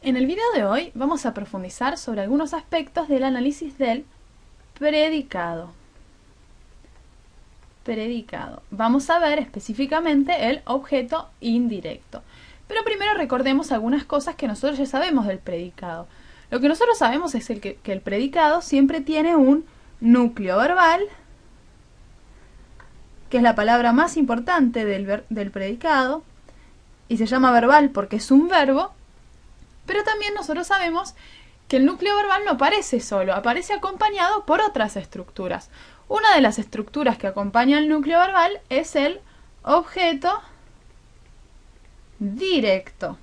En el video de hoy vamos a profundizar sobre algunos aspectos del análisis del predicado. Vamos a ver específicamente el objeto indirecto. Pero primero recordemos algunas cosas que nosotros ya sabemos del predicado. Lo que nosotros sabemos es que el predicado siempre tiene un núcleo verbal, que es la palabra más importante del predicado, y se llama verbal porque es un verbo. Pero también nosotros sabemos que el núcleo verbal no aparece solo, aparece acompañado por otras estructuras. Una de las estructuras que acompaña al núcleo verbal es el objeto directo.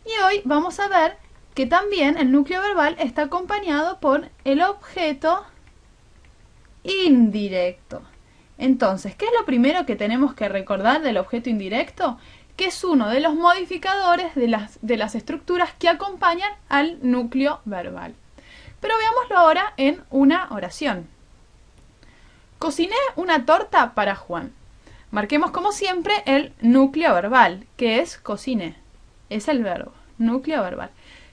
Y hoy vamos a ver que también el núcleo verbal está acompañado por el objeto indirecto. Entonces, ¿qué es lo primero que tenemos que recordar del objeto indirecto? Que es uno de los modificadores de las estructuras que acompañan al núcleo verbal. Pero veámoslo ahora en una oración. Cociné una torta para Juan. Marquemos como siempre el núcleo verbal, que es cociné. Es el verbo, núcleo verbal.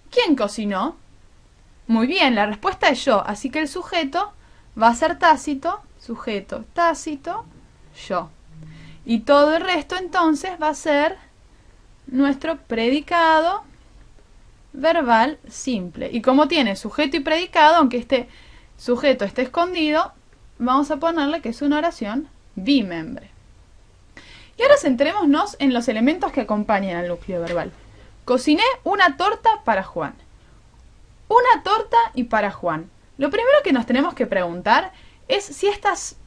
¿Quién cocinó? Muy bien, la respuesta es yo, así que el sujeto va a ser tácito, sujeto tácito, yo. Y todo el resto entonces va a ser nuestro predicado verbal simple. Y como tiene sujeto y predicado, aunque este sujeto esté escondido, vamos a ponerle que es una oración bimembre. Y ahora centrémonos en los elementos que acompañan al núcleo verbal. Cociné una torta para Juan. Una torta y para Juan. Lo primero que nos tenemos que preguntar es si estas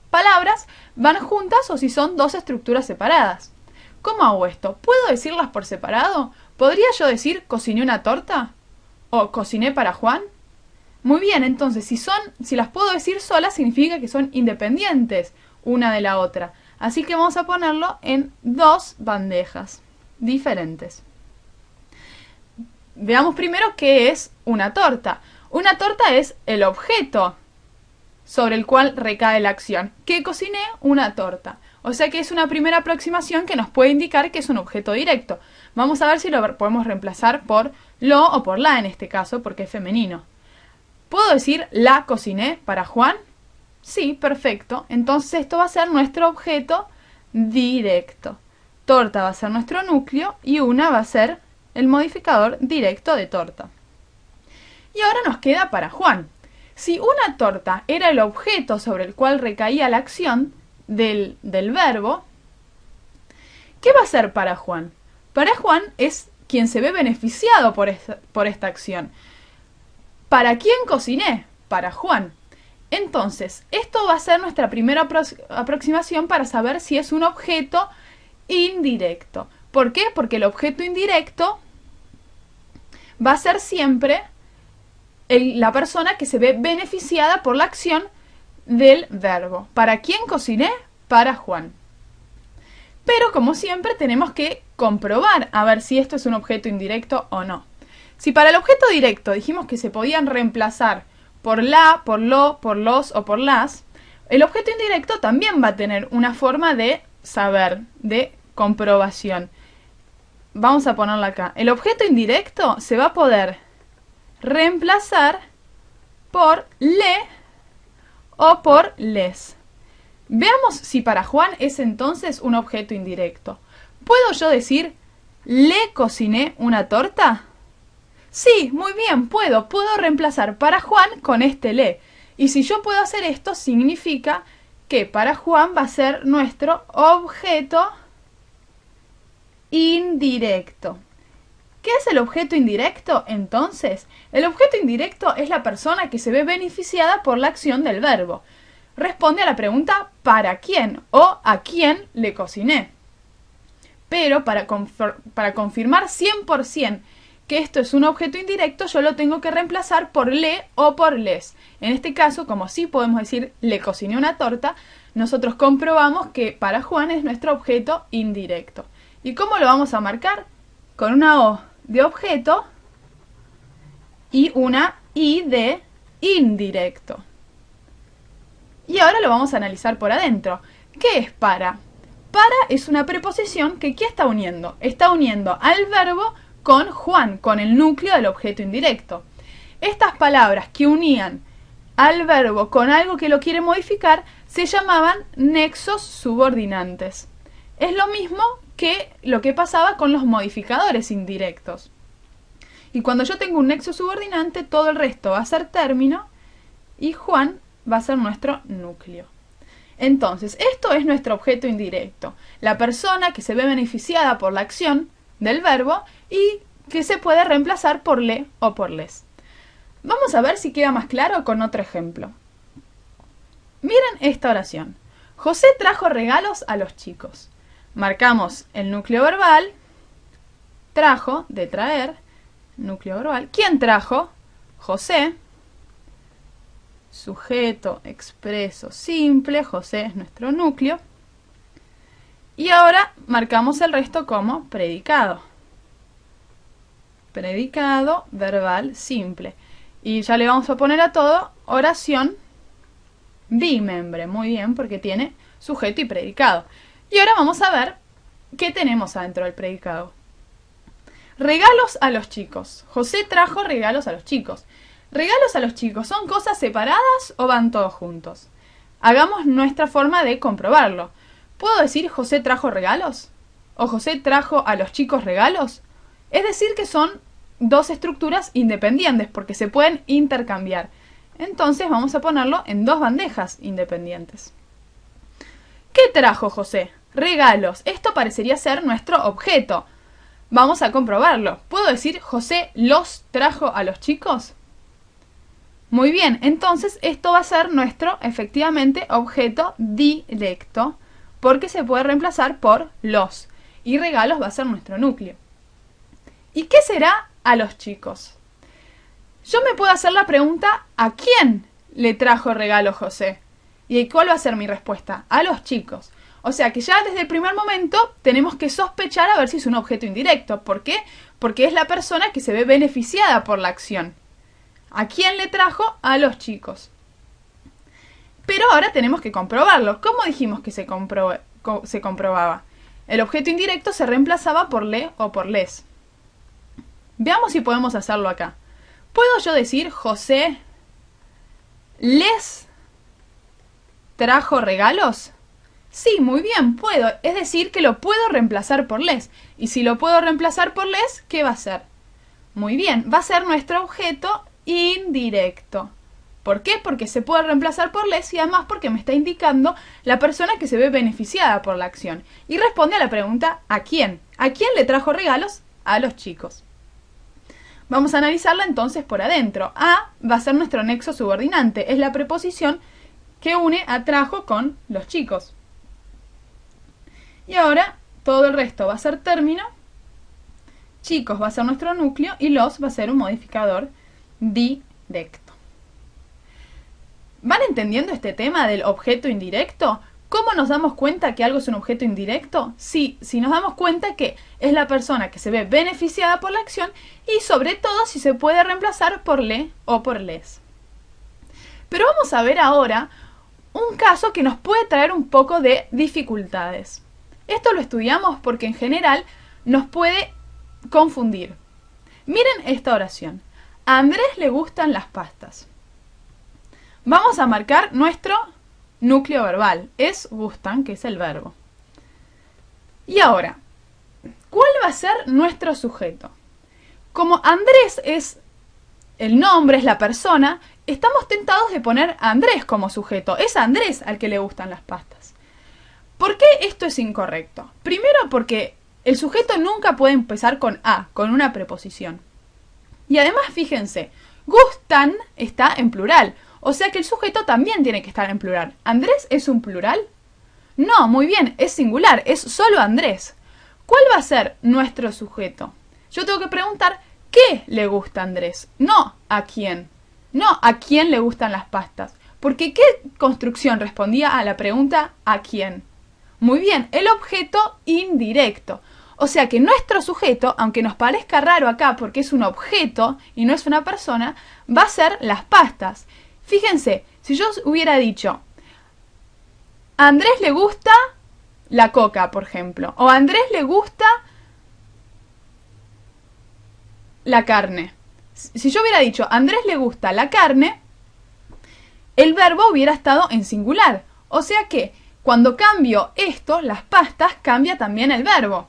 palabras van juntas o si son dos estructuras separadas. ¿Cómo hago esto? ¿Puedo decirlas por separado? ¿Podría yo decir cociné una torta? ¿O cociné para Juan? Muy bien, entonces si las puedo decir solas significa que son independientes una de la otra. Así que vamos a ponerlo en dos bandejas diferentes. Veamos primero qué es una torta. Una torta es el objeto sobre el cual recae la acción. Que cociné una torta. O sea que es una primera aproximación que nos puede indicar que es un objeto directo. Vamos a ver si lo podemos reemplazar por lo o por la en este caso, porque es femenino. ¿Puedo decir la cociné para Juan? Sí, perfecto. Entonces esto va a ser nuestro objeto directo. Torta va a ser nuestro núcleo y una va a ser el modificador directo de torta. Y ahora nos queda para Juan. Si una torta era el objeto sobre el cual recaía la acción del verbo, ¿qué va a ser para Juan? Para Juan es quien se ve beneficiado por esta acción. ¿Para quién cociné? Para Juan. Entonces, esto va a ser nuestra primera aproximación para saber si es un objeto indirecto. ¿Por qué? Porque el objeto indirecto va a ser siempre la persona que se ve beneficiada por la acción del verbo. ¿Para quién cociné? Para Juan. Pero como siempre tenemos que comprobar a ver si esto es un objeto indirecto o no. Si para el objeto directo dijimos que se podían reemplazar por la, por lo, por los o por las, el objeto indirecto también va a tener una forma de saber, de comprobación. Vamos a ponerla acá. El objeto indirecto se va a poder reemplazar por le o por les. Veamos si para Juan es entonces un objeto indirecto. ¿Puedo yo decir le cociné una torta? Sí, muy bien, puedo reemplazar para Juan con este le. Y si yo puedo hacer esto, significa que para Juan va a ser nuestro objeto indirecto. ¿Qué es el objeto indirecto? Entonces, el objeto indirecto es la persona que se ve beneficiada por la acción del verbo. Responde a la pregunta ¿para quién? O ¿a quién le cociné? Pero para confirmar 100% que esto es un objeto indirecto, yo lo tengo que reemplazar por le o por les. En este caso, como sí podemos decir le cociné una torta, nosotros comprobamos que para Juan es nuestro objeto indirecto. ¿Y cómo lo vamos a marcar? Con una O de objeto y una I de indirecto. Y ahora lo vamos a analizar por adentro. ¿Qué es para? Para es una preposición que ¿qué está uniendo? Está uniendo al verbo con Juan, con el núcleo del objeto indirecto. Estas palabras que unían al verbo con algo que lo quiere modificar se llamaban nexos subordinantes. Es lo mismo que lo que pasaba con los modificadores indirectos. Y cuando yo tengo un nexo subordinante, todo el resto va a ser término y Juan va a ser nuestro núcleo. Entonces, esto es nuestro objeto indirecto, la persona que se ve beneficiada por la acción del verbo y que se puede reemplazar por le o por les. Vamos a ver si queda más claro con otro ejemplo. Miren esta oración. José trajo regalos a los chicos. Marcamos el núcleo verbal, trajo, de traer, núcleo verbal. ¿Quién trajo? José. Sujeto expreso simple, José es nuestro núcleo. Y ahora marcamos el resto como predicado. Predicado verbal simple. Y ya le vamos a poner a todo oración bimembre. Muy bien, porque tiene sujeto y predicado. Y ahora vamos a ver qué tenemos adentro del predicado. Regalos a los chicos. José trajo regalos a los chicos. ¿Regalos a los chicos son cosas separadas o van todos juntos? Hagamos nuestra forma de comprobarlo. ¿Puedo decir José trajo regalos? ¿O José trajo a los chicos regalos? Es decir que son dos estructuras independientes porque se pueden intercambiar. Entonces vamos a ponerlo en dos bandejas independientes. ¿Qué trajo José? Regalos. Esto parecería ser nuestro objeto. Vamos a comprobarlo. ¿Puedo decir José los trajo a los chicos? Muy bien, entonces esto va a ser nuestro, efectivamente, objeto directo, porque se puede reemplazar por los. Y regalos va a ser nuestro núcleo. ¿Y qué será a los chicos? Yo me puedo hacer la pregunta, ¿a quién le trajo regalo José? ¿Y cuál va a ser mi respuesta? A los chicos. O sea que ya desde el primer momento tenemos que sospechar a ver si es un objeto indirecto. ¿Por qué? Porque es la persona que se ve beneficiada por la acción. ¿A quién le trajo? A los chicos. Pero ahora tenemos que comprobarlo. ¿Cómo dijimos que se comprobaba? El objeto indirecto se reemplazaba por le o por les. Veamos si podemos hacerlo acá. ¿Puedo yo decir José les trajo regalos? Sí, muy bien, puedo. Es decir, que lo puedo reemplazar por les. Y si lo puedo reemplazar por les, ¿qué va a ser? Muy bien, va a ser nuestro objeto indirecto. ¿Por qué? Porque se puede reemplazar por les y además porque me está indicando la persona que se ve beneficiada por la acción. Y responde a la pregunta ¿a quién? ¿A quién le trajo regalos? A los chicos. Vamos a analizarla entonces por adentro. A va a ser nuestro nexo subordinante. Es la preposición que une a trajo con los chicos. Y ahora todo el resto va a ser término. Chicos va a ser nuestro núcleo y los va a ser un modificador directo. ¿Van entendiendo este tema del objeto indirecto? ¿Cómo nos damos cuenta que algo es un objeto indirecto? Sí, si nos damos cuenta que es la persona que se ve beneficiada por la acción y sobre todo si se puede reemplazar por le o por les. Pero vamos a ver ahora un caso que nos puede traer un poco de dificultades. Esto lo estudiamos porque en general nos puede confundir. Miren esta oración. A Andrés le gustan las pastas. Vamos a marcar nuestro núcleo verbal. Es gustan, que es el verbo. Y ahora, ¿cuál va a ser nuestro sujeto? Como Andrés es el nombre, es la persona, estamos tentados de poner a Andrés como sujeto. Es a Andrés al que le gustan las pastas. ¿Por qué esto es incorrecto? Primero porque el sujeto nunca puede empezar con a, con una preposición. Y además, fíjense, gustan está en plural. O sea que el sujeto también tiene que estar en plural. ¿Andrés es un plural? No, muy bien, es singular, es solo Andrés. ¿Cuál va a ser nuestro sujeto? Yo tengo que preguntar ¿qué le gusta a Andrés? No a quién. No a quién le gustan las pastas. Porque ¿qué construcción respondía a la pregunta ¿a quién? Muy bien, el objeto indirecto. O sea que nuestro sujeto, aunque nos parezca raro acá porque es un objeto y no es una persona, va a ser las pastas. Fíjense, si yo hubiera dicho, a Andrés le gusta la coca, por ejemplo, o a Andrés le gusta la carne. Si yo hubiera dicho, a Andrés le gusta la carne, el verbo hubiera estado en singular. O sea que cuando cambio esto, las pastas, cambia también el verbo.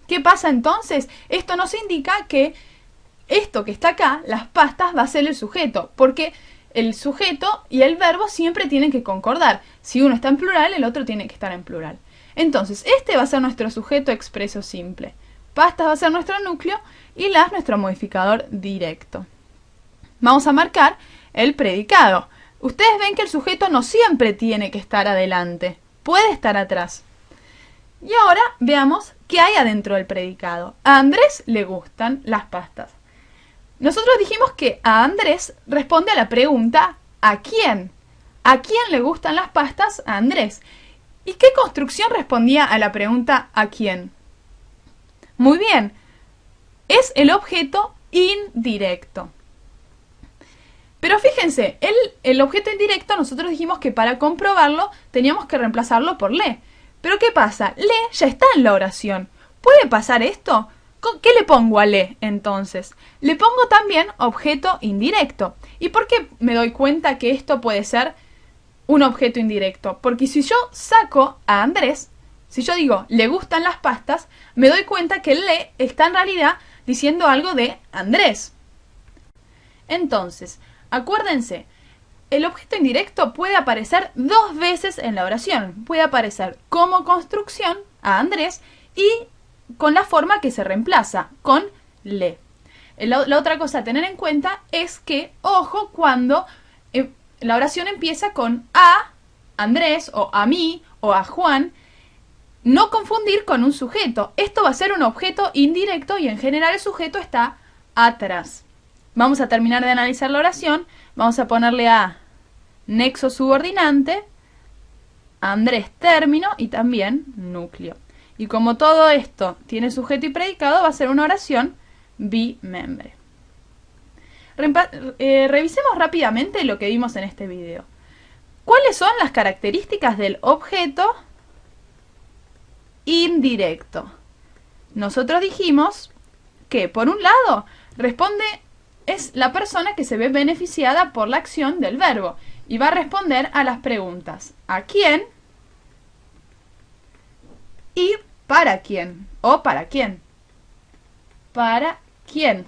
¿Qué pasa entonces? Esto nos indica que esto que está acá, las pastas, va a ser el sujeto, porque el sujeto y el verbo siempre tienen que concordar. Si uno está en plural, el otro tiene que estar en plural. Entonces, este va a ser nuestro sujeto expreso simple. Pastas va a ser nuestro núcleo y las nuestro modificador directo. Vamos a marcar el predicado. Ustedes ven que el sujeto no siempre tiene que estar adelante, puede estar atrás. Y ahora veamos qué hay adentro del predicado. A Andrés le gustan las pastas. Nosotros dijimos que a Andrés responde a la pregunta ¿a quién? ¿A quién le gustan las pastas? A Andrés. ¿Y qué construcción respondía a la pregunta ¿a quién? Muy bien, es el objeto indirecto. Pero fíjense, el objeto indirecto nosotros dijimos que para comprobarlo teníamos que reemplazarlo por le. Pero ¿qué pasa? Le ya está en la oración. ¿Puede pasar esto? ¿Qué le pongo a le entonces? Le pongo también objeto indirecto. ¿Y por qué me doy cuenta que esto puede ser un objeto indirecto? Porque si yo saco a Andrés, si yo digo le gustan las pastas, me doy cuenta que le está en realidad diciendo algo de Andrés. Entonces, acuérdense, el objeto indirecto puede aparecer dos veces en la oración. Puede aparecer como construcción a Andrés y con la forma que se reemplaza, con le. La otra cosa a tener en cuenta es que, ojo, cuando la oración empieza con a Andrés o a mí o a Juan, no confundir con un sujeto. Esto va a ser un objeto indirecto y en general el sujeto está atrás. Vamos a terminar de analizar la oración. Vamos a ponerle a nexo subordinante, Andrés término y también núcleo. Y como todo esto tiene sujeto y predicado, va a ser una oración bimembre. Revisemos rápidamente lo que vimos en este video. ¿Cuáles son las características del objeto indirecto? Nosotros dijimos que, por un lado, es la persona que se ve beneficiada por la acción del verbo y va a responder a las preguntas ¿a quién? Y ¿para quién? ¿O para quién? ¿Para quién?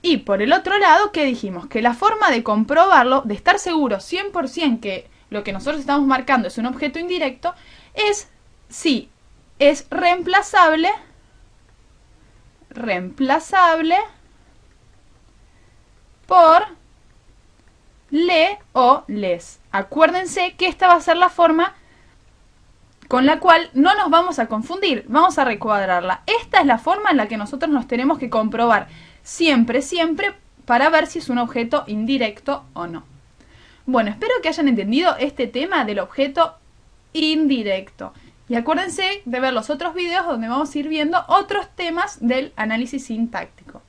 Y por el otro lado, ¿qué dijimos? Que la forma de comprobarlo, de estar seguro 100% que lo que nosotros estamos marcando es un objeto indirecto, es si es reemplazable por le o les. Acuérdense que esta va a ser la forma con la cual no nos vamos a confundir. Vamos a recuadrarla. Esta es la forma en la que nosotros nos tenemos que comprobar siempre, siempre, para ver si es un objeto indirecto o no. Bueno, espero que hayan entendido este tema del objeto indirecto. Y acuérdense de ver los otros videos donde vamos a ir viendo otros temas del análisis sintáctico.